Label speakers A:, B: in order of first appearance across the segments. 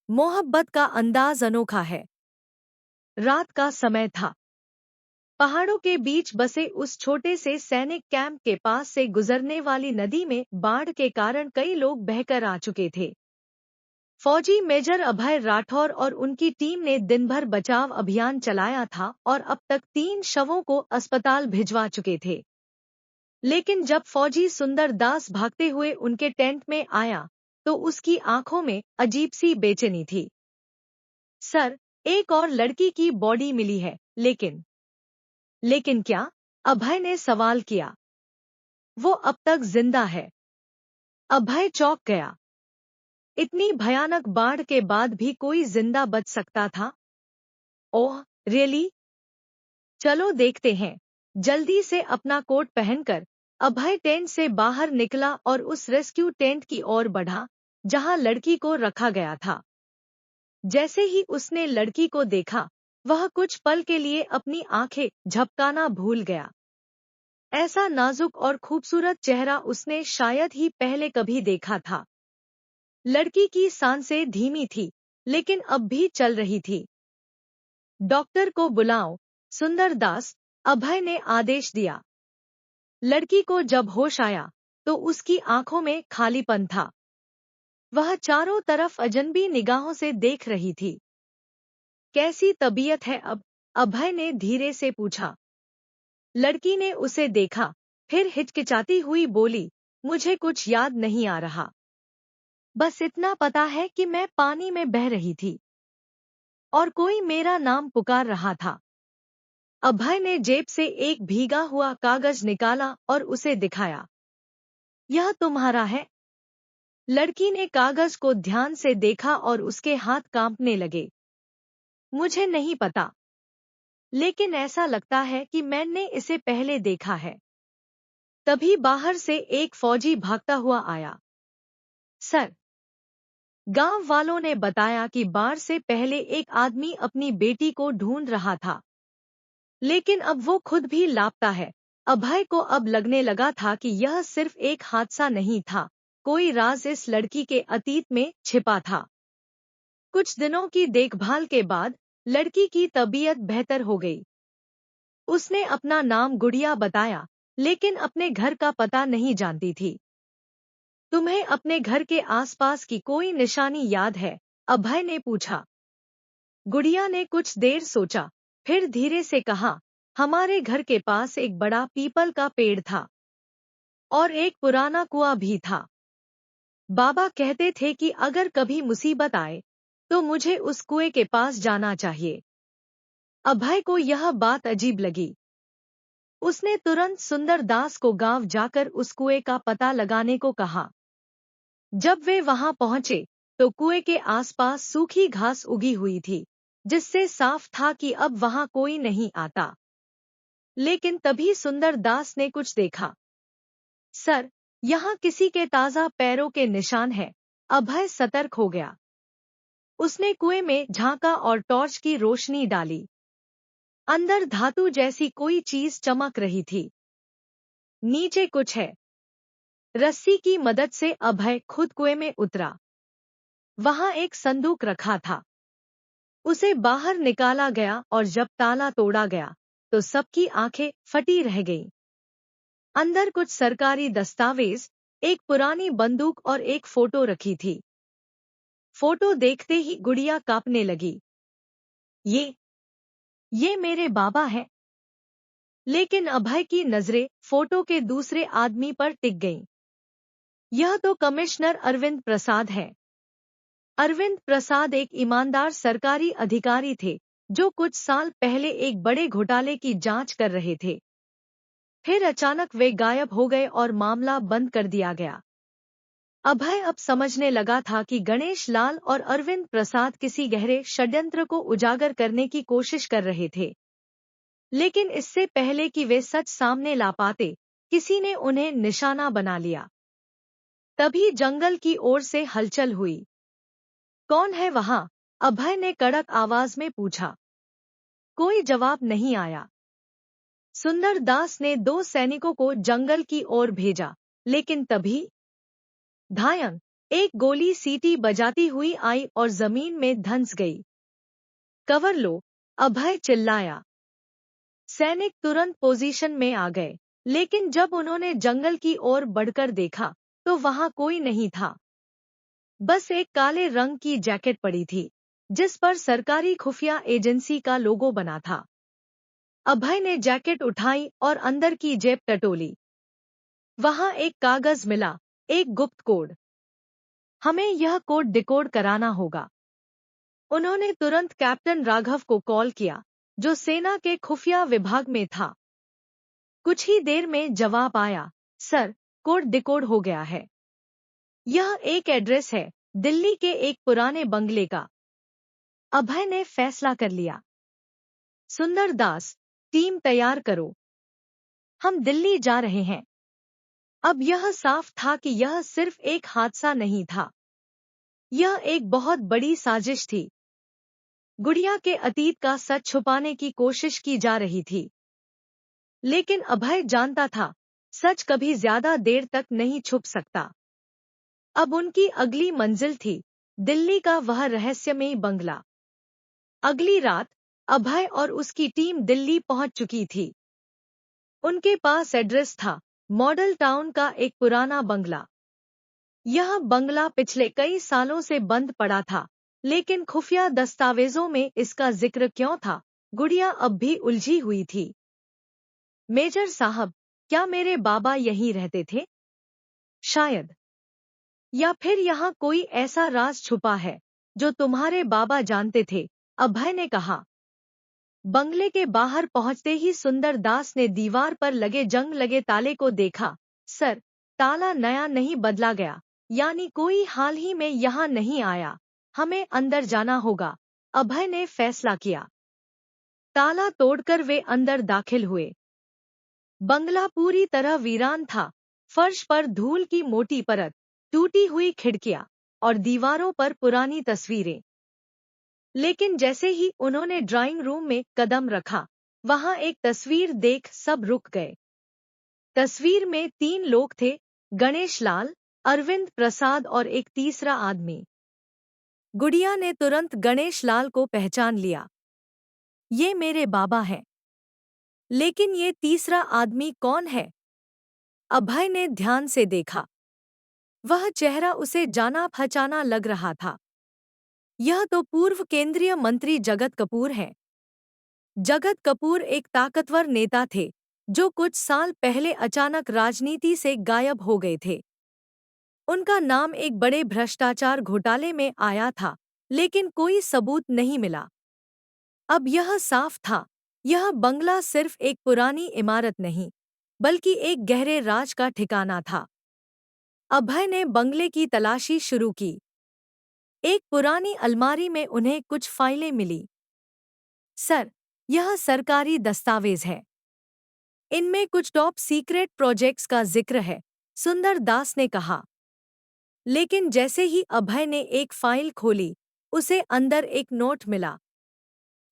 A: मोहब्बत का अंदाज अनोखा है। रात का समय था। पहाड़ों के बीच बसे उस छोटे से सैनिक कैंप के पास से गुजरने वाली नदी में बाढ़ के कारण कई लोग बहकर आ चुके थे। फौजी मेजर अभय राठौर और उनकी टीम ने दिन भर बचाव अभियान चलाया था और अब तक 3 शवों को अस्पताल भिजवा चुके थे। लेकिन जब फौजी सुंदर दास भागते हुए उनके टेंट में आया, तो उसकी आंखों में अजीब सी बेचैनी थी। सर, एक और लड़की की बॉडी मिली है, लेकिन क्या? अभय ने सवाल किया। वो अब तक जिंदा है। अभय चौंक गया। इतनी भयानक बाढ़ के बाद भी कोई जिंदा बच सकता था? ओह, रियली? चलो देखते हैं। जल्दी से अपना कोट पहनकर अभय टेंट से बाहर निकला और उस रेस्क्यू टेंट की ओर बढ़ा, जहां लड़की को रखा गया था। जैसे ही उसने लड़की को देखा, वह कुछ पल के लिए अपनी आंखें झपकाना भूल गया। ऐसा नाजुक और खूबसूरत चेहरा उसने शायद ही पहले कभी देखा था। लड़की की सांसें धीमी थी, लेकिन अब भी चल रही थी। डॉक्टर को बुलाओ, सुंदरदास, अभय ने आदेश दिया। लड़की को जब होश आया, तो उसकी आंखों में खालीपन था। वह चारों तरफ अजनबी निगाहों से देख रही थी। कैसी तबीयत है अब? अभय ने धीरे से पूछा। लड़की ने उसे देखा, फिर हिचकिचाती हुई बोली, मुझे कुछ याद नहीं आ रहा। बस इतना पता है कि मैं पानी में बह रही थी और कोई मेरा नाम पुकार रहा था। अभय ने जेब से एक भीगा हुआ कागज निकाला और उसे दिखाया। यह तुम्हारा है? लड़की ने कागज को ध्यान से देखा और उसके हाथ कांपने लगे। मुझे नहीं पता, लेकिन ऐसा लगता है कि मैंने इसे पहले देखा है। तभी बाहर से एक फौजी भागता हुआ आया। सर, गांव वालों ने बताया कि बाढ़ से पहले एक आदमी अपनी बेटी को ढूंढ रहा था, लेकिन अब वो खुद भी लापता है। अभय को अब लगने लगा था कि यह सिर्फ एक हादसा नहीं था, कोई राज इस लड़की के अतीत में छिपा था। कुछ दिनों की देखभाल के बाद लड़की की तबीयत बेहतर हो गई। उसने अपना नाम गुड़िया बताया, लेकिन अपने घर का पता नहीं जानती थी। तुम्हें अपने घर के आसपास की कोई निशानी याद है? अभय ने पूछा। गुड़िया ने कुछ देर सोचा, फिर धीरे से कहा, हमारे घर के पास एक बड़ा पीपल का पेड़ था और एक पुराना कुआं भी था। बाबा कहते थे कि अगर कभी मुसीबत आए, तो मुझे उस कुएं के पास जाना चाहिए। अभय को यह बात अजीब लगी। उसने तुरंत सुंदरदास को गांव जाकर उस कुएं का पता लगाने को कहा। जब वे वहां पहुंचे, तो कुएं के आसपास सूखी घास उगी हुई थी, जिससे साफ था कि अब वहां कोई नहीं आता। लेकिन तभी सुंदरदास ने कुछ देखा। सर, यहाँ किसी के ताजा पैरों के निशान हैं। अभय सतर्क हो गया। उसने कुएं में झांका और टॉर्च की रोशनी डाली। अंदर धातु जैसी कोई चीज चमक रही थी। नीचे कुछ है। रस्सी की मदद से अभय खुद कुएं में उतरा। वहां एक संदूक रखा था। उसे बाहर निकाला गया और जब ताला तोड़ा गया, तो सबकी आंखें फटी रह गईं। अंदर कुछ सरकारी दस्तावेज, एक पुरानी बंदूक और एक फोटो रखी थी। फोटो देखते ही गुड़िया कांपने लगी। ये मेरे बाबा हैं। लेकिन अभय की नजरें फोटो के दूसरे आदमी पर टिक गईं। यह तो कमिश्नर अरविंद प्रसाद है। अरविंद प्रसाद एक ईमानदार सरकारी अधिकारी थे, जो कुछ साल पहले एक बड़े घोटाले की जांच कर रहे थे। फिर अचानक वे गायब हो गए और मामला बंद कर दिया गया। अभय अब समझने लगा था कि गणेश लाल और अरविंद प्रसाद किसी गहरे षड्यंत्र को उजागर करने की कोशिश कर रहे थे। लेकिन इससे पहले कि वे सच सामने ला पाते, किसी ने उन्हें निशाना बना लिया। तभी जंगल की ओर से हलचल हुई। कौन है वहां? अभय ने कड़क आवाज में पूछा। कोई जवाब नहीं आया। सुंदरदास ने 2 सैनिकों को जंगल की ओर भेजा, लेकिन तभी धायं, एक गोली सीटी बजाती हुई आई और जमीन में धंस गई। कवर लो, अभय चिल्लाया। सैनिक तुरंत पोजीशन में आ गए, लेकिन जब उन्होंने जंगल की ओर बढ़कर देखा, तो वहां कोई नहीं था। बस एक काले रंग की जैकेट पड़ी थी, जिस पर सरकारी खुफिया एजेंसी का लोगो बना था। अभय ने जैकेट उठाई और अंदर की जेब टटोली। वहां एक कागज मिला, एक गुप्त कोड। हमें यह कोड डिकोड कराना होगा। उन्होंने तुरंत कैप्टन राघव को कॉल किया, जो सेना के खुफिया विभाग में था। कुछ ही देर में जवाब आया, सर, कोड डिकोड हो गया है। यह एक एड्रेस है, दिल्ली के एक पुराने बंगले का। अभय ने फैसला कर लिया। सुंदर दास, टीम तैयार करो। हम दिल्ली जा रहे हैं। अब यह साफ था कि यह सिर्फ एक हादसा नहीं था। यह एक बहुत बड़ी साजिश थी। गुड़िया के अतीत का सच छुपाने की कोशिश की जा रही थी। लेकिन अभय जानता था, सच कभी ज्यादा देर तक नहीं छुप सकता। अब उनकी अगली मंजिल थी, दिल्ली का वह रहस्यमयी बंगला। अगली रात अभय और उसकी टीम दिल्ली पहुंच चुकी थी। उनके पास एड्रेस था, मॉडल टाउन का एक पुराना बंगला। यह बंगला पिछले कई सालों से बंद पड़ा था, लेकिन खुफिया दस्तावेजों में इसका जिक्र क्यों था, गुड़िया अब भी उलझी हुई थी। मेजर साहब, क्या मेरे बाबा यहीं रहते थे? शायद। या फिर यहाँ कोई ऐसा राज छुपा है, जो तुम्हारे बाबा जानते थे, अभय ने कहा। बंगले के बाहर पहुंचते ही सुंदर दास ने दीवार पर लगे जंग लगे ताले को देखा। सर, ताला नया नहीं बदला गया, यानी कोई हाल ही में यहाँ नहीं आया। हमें अंदर जाना होगा, अभय ने फैसला किया। ताला तोड़कर वे अंदर दाखिल हुए। बंगला पूरी तरह वीरान था। फर्श पर धूल की मोटी परत, टूटी हुई खिड़कियां और दीवारों पर पुरानी तस्वीरें। लेकिन जैसे ही उन्होंने ड्राइंग रूम में कदम रखा, वहां एक तस्वीर देख सब रुक गए। तस्वीर में 3 लोग थे, गणेश लाल, अरविंद प्रसाद और एक तीसरा आदमी। गुड़िया ने तुरंत गणेश लाल को पहचान लिया। ये मेरे बाबा हैं। लेकिन ये तीसरा आदमी कौन है? अभय ने ध्यान से देखा। वह चेहरा उसे जाना पहचाना लग रहा था। यह तो पूर्व केंद्रीय मंत्री जगत कपूर हैं। जगत कपूर एक ताकतवर नेता थे, जो कुछ साल पहले अचानक राजनीति से गायब हो गए थे। उनका नाम एक बड़े भ्रष्टाचार घोटाले में आया था, लेकिन कोई सबूत नहीं मिला। अब यह साफ था, यह बंगला सिर्फ एक पुरानी इमारत नहीं, बल्कि एक गहरे राज का ठिकाना था। अभय ने बंगले की तलाशी शुरू की। एक पुरानी अलमारी में उन्हें कुछ फाइलें मिली। सर, यह सरकारी दस्तावेज है। इनमें कुछ टॉप सीक्रेट प्रोजेक्ट्स का जिक्र है, सुंदर दास ने कहा। लेकिन जैसे ही अभय ने एक फाइल खोली, उसे अंदर एक नोट मिला।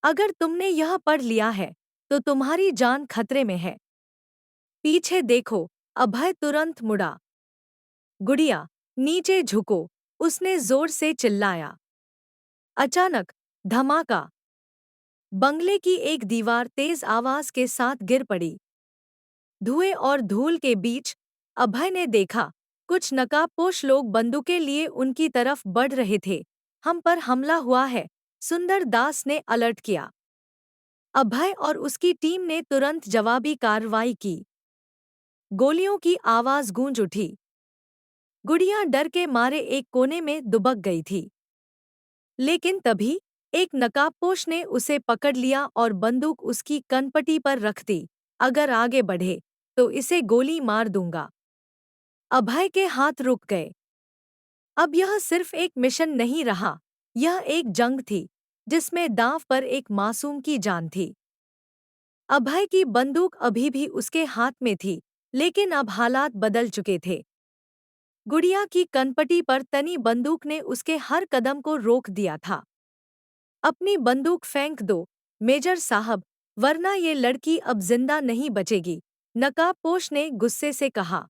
A: अगर तुमने यह पढ़ लिया है, तो तुम्हारी जान खतरे में है। पीछे देखो, अभय तुरंत मुड़ा। गुड़िया, नीचे झुको, उसने जोर से चिल्लाया। अचानक धमाका। बंगले की एक दीवार तेज आवाज के साथ गिर पड़ी। धुएं और धूल के बीच अभय ने देखा, कुछ नकाबपोश लोग बंदूकें लिए उनकी तरफ बढ़ रहे थे। हम पर हमला हुआ है, सुंदर दास ने अलर्ट किया। अभय और उसकी टीम ने तुरंत जवाबी कार्रवाई की। गोलियों की आवाज गूंज उठी। गुड़िया डर के मारे एक कोने में दुबक गई थी। लेकिन तभी एक नकाबपोश ने उसे पकड़ लिया और बंदूक उसकी कनपटी पर रख दी। अगर आगे बढ़े, तो इसे गोली मार दूंगा। अभय के हाथ रुक गए। अब यह सिर्फ एक मिशन नहीं रहा, यह एक जंग थी, जिसमें दांव पर एक मासूम की जान थी। अभय की बंदूक अभी भी उसके हाथ में थी, लेकिन अब हालात बदल चुके थे। गुड़िया की कनपटी पर तनी बंदूक ने उसके हर कदम को रोक दिया था। अपनी बंदूक फेंक दो, मेजर साहब, वरना ये लड़की अब जिंदा नहीं बचेगी, नकाबपोश ने गुस्से से कहा।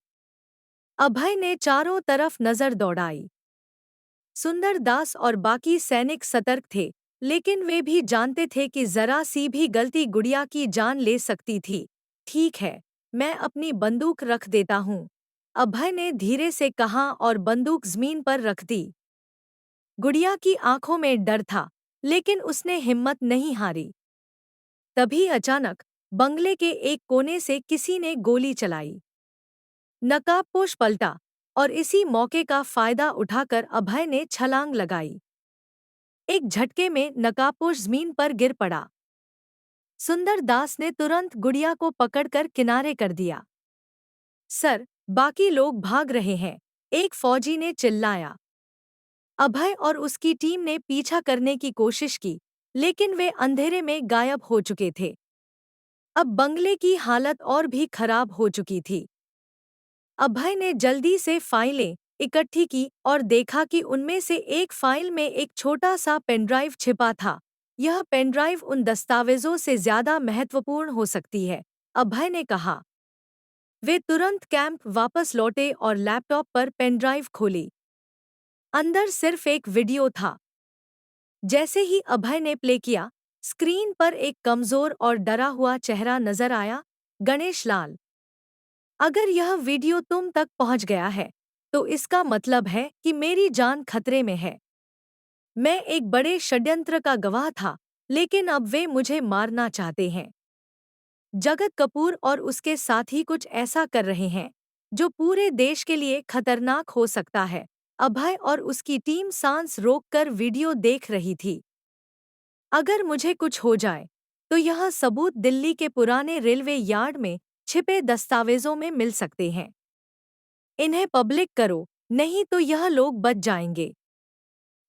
A: अभय ने चारों तरफ नजर दौड़ाई। सुंदर दास और बाकी सैनिक सतर्क थे, लेकिन वे भी जानते थे कि जरा सी भी गलती गुड़िया की जान ले सकती थी। ठीक है, मैं अपनी बंदूक रख देता हूँ, अभय ने धीरे से कहा और बंदूक जमीन पर रख दी। गुड़िया की आंखों में डर था, लेकिन उसने हिम्मत नहीं हारी। तभी अचानक बंगले के एक कोने से किसी ने गोली चलाई। नकाबपोश पलटा और इसी मौके का फायदा उठाकर अभय ने छलांग लगाई। एक झटके में नकाबपोश जमीन पर गिर पड़ा। सुंदर दास ने तुरंत गुड़िया को पकड़कर किनारे कर दिया। सर, बाकी लोग भाग रहे हैं, एक फौजी ने चिल्लाया। अभय और उसकी टीम ने पीछा करने की कोशिश की, लेकिन वे अंधेरे में गायब हो चुके थे। अब बंगले की हालत और भी खराब हो चुकी थी। अभय ने जल्दी से फाइलें इकट्ठी की और देखा कि उनमें से एक फाइल में एक छोटा सा पेनड्राइव छिपा था। यह पेनड्राइव उन दस्तावेजों से ज्यादा महत्वपूर्ण हो सकती है, अभय ने कहा। वे तुरंत कैंप वापस लौटे और लैपटॉप पर पेनड्राइव खोली। अंदर सिर्फ एक वीडियो था। जैसे ही अभय ने प्ले किया, स्क्रीन पर एक कमजोर और डरा हुआ चेहरा नजर आया, गणेश लाल। अगर यह वीडियो तुम तक पहुंच गया है, तो इसका मतलब है कि मेरी जान खतरे में है। मैं एक बड़े षड्यंत्र का गवाह था, लेकिन अब वे मुझे मारना चाहते हैं। जगत कपूर और उसके साथी कुछ ऐसा कर रहे हैं, जो पूरे देश के लिए खतरनाक हो सकता है। अभय और उसकी टीम सांस रोककर वीडियो देख रही थी। अगर मुझे कुछ हो जाए, तो यह सबूत दिल्ली के पुराने रेलवे यार्ड में छिपे दस्तावेजों में मिल सकते हैं। इन्हें पब्लिक करो, नहीं तो यह लोग बच जाएंगे।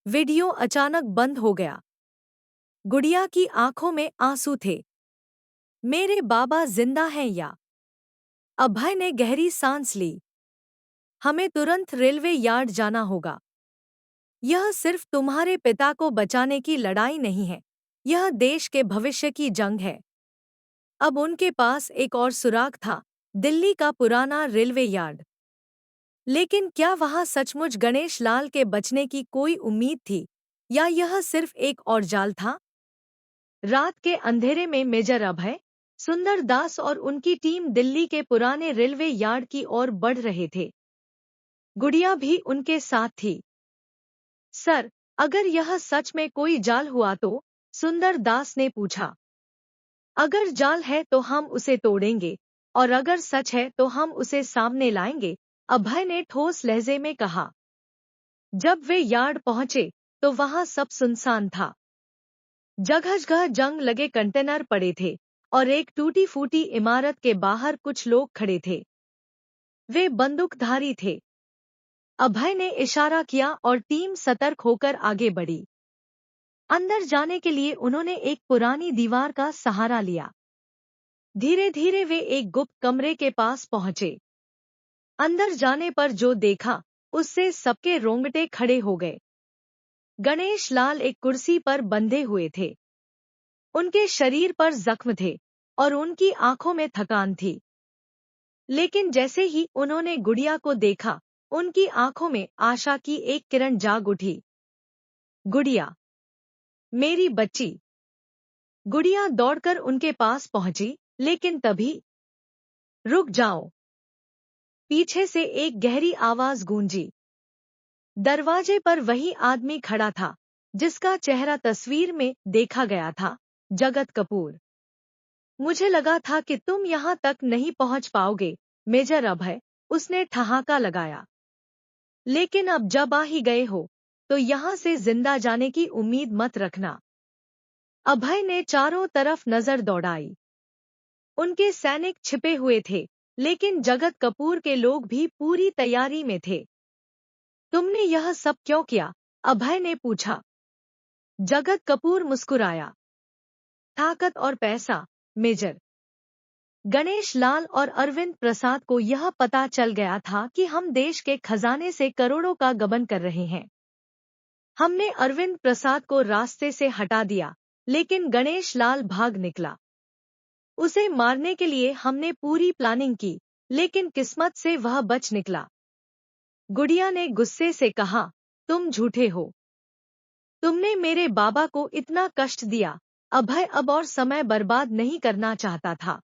A: वीडियो अचानक बंद हो गया। गुड़िया की आंखों में आंसू थे। मेरे बाबा जिंदा हैं या? अभय ने गहरी सांस ली। हमें तुरंत रेलवे यार्ड जाना होगा। यह सिर्फ तुम्हारे पिता को बचाने की लड़ाई नहीं है, यह देश के भविष्य की जंग है। अब उनके पास एक और सुराग था, दिल्ली का पुराना रेलवे यार्ड। लेकिन क्या वहां सचमुच गणेश लाल के बचने की कोई उम्मीद थी, या यह सिर्फ एक और जाल था? रात के अंधेरे में मेजर अभय, सुंदर दास और उनकी टीम दिल्ली के पुराने रेलवे यार्ड की ओर बढ़ रहे थे। गुड़िया भी उनके साथ थी। सर, अगर यह सच में कोई जाल हुआ तो? सुंदर दास ने पूछा। अगर जाल है तो हम उसे तोड़ेंगे, और अगर सच है तो हम उसे सामने लाएंगे, अभय ने ठोस लहजे में कहा। जब वे यार्ड पहुंचे, तो वहां सब सुनसान था। जगह-जगह जंग लगे कंटेनर पड़े थे, और एक टूटी फूटी इमारत के बाहर कुछ लोग खड़े थे। वे बंदूकधारी थे। अभय ने इशारा किया और टीम सतर्क होकर आगे बढ़ी। अंदर जाने के लिए उन्होंने एक पुरानी दीवार का सहारा लिया। धीरे धीरे वे एक गुप्त कमरे के पास पहुंचे। अंदर जाने पर जो देखा, उससे सबके रोंगटे खड़े हो गए। गणेश लाल एक कुर्सी पर बंधे हुए थे। उनके शरीर पर जख्म थे, और उनकी आंखों में थकान थी। लेकिन जैसे ही उन्होंने गुड़िया को देखा, उनकी आंखों में आशा की एक किरण जाग उठी। गुड़िया, मेरी बच्ची। गुड़िया दौड़कर उनके पास पहुंची, लेकिन तभी। रुक जाओ। पीछे से एक गहरी आवाज गूंजी। दरवाजे पर वही आदमी खड़ा था, जिसका चेहरा तस्वीर में देखा गया था, जगत कपूर। मुझे लगा था कि तुम यहां तक नहीं पहुंच पाओगे, मेजर अभय, उसने ठहाका लगाया। लेकिन अब जब आ ही गए हो, तो यहां से जिंदा जाने की उम्मीद मत रखना। अभय ने चारों तरफ नजर दौड़ाई। उनके सैनिक छिपे हुए थे, लेकिन जगत कपूर के लोग भी पूरी तैयारी में थे। तुमने यह सब क्यों किया? अभय ने पूछा। जगत कपूर मुस्कुराया। ताकत और पैसा, मेजर। गणेश लाल और अरविंद प्रसाद को यह पता चल गया था कि हम देश के खजाने से करोड़ों का गबन कर रहे हैं। हमने अरविंद प्रसाद को रास्ते से हटा दिया, लेकिन गणेश लाल भाग निकला। उसे मारने के लिए हमने पूरी प्लानिंग की, लेकिन किस्मत से वह बच निकला। गुड़िया ने गुस्से से कहा। तुम झूठे हो। तुमने मेरे बाबा को इतना कष्ट दिया। अभय अब और समय बर्बाद नहीं करना चाहता था।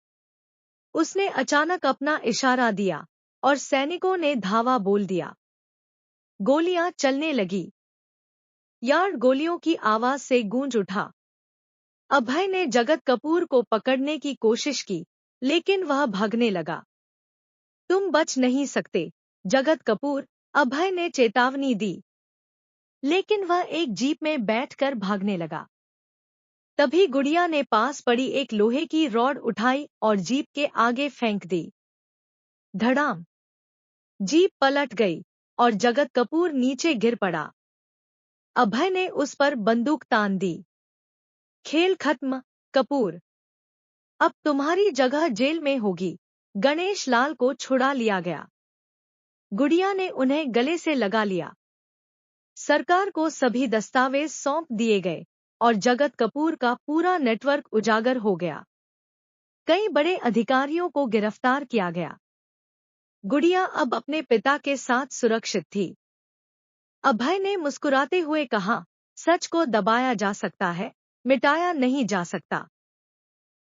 A: उसने अचानक अपना इशारा दिया और सैनिकों ने धावा बोल दिया। गोलियां चलने लगी। यार्ड गोलियों की आवाज से गूंज उठा। अभय ने जगत कपूर को पकड़ने की कोशिश की, लेकिन वह भागने लगा। तुम बच नहीं सकते, जगत कपूर, अभय ने चेतावनी दी। लेकिन वह एक जीप में बैठकर भागने लगा। तभी गुड़िया ने पास पड़ी एक लोहे की रॉड उठाई और जीप के आगे फेंक दी। धड़ाम! जीप पलट गई और जगत कपूर नीचे गिर पड़ा। अभय ने उस पर बंदूक तान दी। खेल खत्म, कपूर। अब तुम्हारी जगह जेल में होगी। गणेश लाल को छुड़ा लिया गया। गुड़िया ने उन्हें गले से लगा लिया। सरकार को सभी दस्तावेज सौंप दिए गए और जगत कपूर का पूरा नेटवर्क उजागर हो गया। कई बड़े अधिकारियों को गिरफ्तार किया गया। गुड़िया अब अपने पिता के साथ सुरक्षित थी। अभय ने मुस्कुराते हुए कहा, सच को दबाया जा सकता है, मिटाया नहीं जा सकता।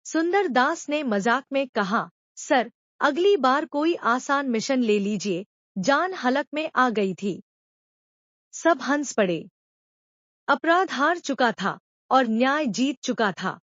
A: सुंदर दास ने मजाक में कहा, सर, अगली बार कोई आसान मिशन ले लीजिए। जान हलक में आ गई थी। सब हंस पड़े। अपराध हार चुका था और न्याय जीत चुका था।